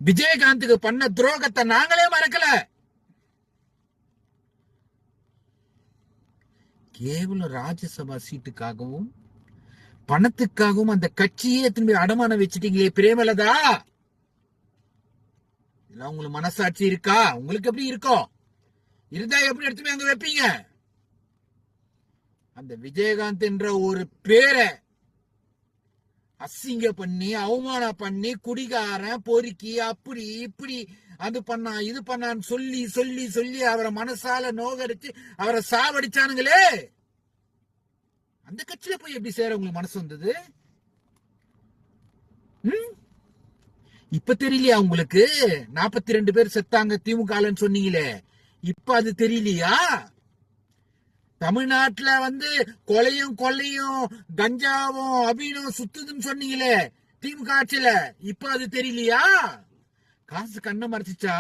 விஜயகாந்துக்கு பண்ண துரோகத்தை நாங்களே மறக்கல. கேவலம் ராஜ்யசபா சீட்டுக்காகவும் பணத்துக்காகவும் அந்த கட்சியே திரும்பி அடமானம் வச்சுட்டீங்களே பிரேமலதா. இதெல்லாம் உங்களுக்கு மனசாட்சி இருக்கா? உங்களுக்கு எப்படி இருக்கும்? இருந்தா எப்படி எடுத்துமே அங்க வைப்பீங்க? அந்த விஜயகாந்த் என்ற ஒரு பேரை அசிங்க பண்ணி அவமானம் பண்ணி குடிகாரன் பொறுக்கி அப்படி இப்படி அது பண்ணா இது பண்ணான்னு சொல்லி சொல்லி சொல்லி அவரை மனசால நோகடிச்சு அவரை சாவடிச்சானுங்களே. அந்த கட்சியில போய் எப்படி சேர உங்களுக்கு மனசு வந்தது? இப்ப தெரியலையா உங்களுக்கு? 42 பேர் செத்தாங்க திமுகன்னு சொன்னீங்களே, இப்ப அது தெரியலையா? தமிழ்நாட்டுல கொலையும் கொள்ளையும் கஞ்சாவும் அபீனும் சுத்துதுன்னு சொன்னீங்களே திமுக ஆட்சியில, இப்ப அது தெரியலையா? காசு கண்ணை மறைச்சிச்சா?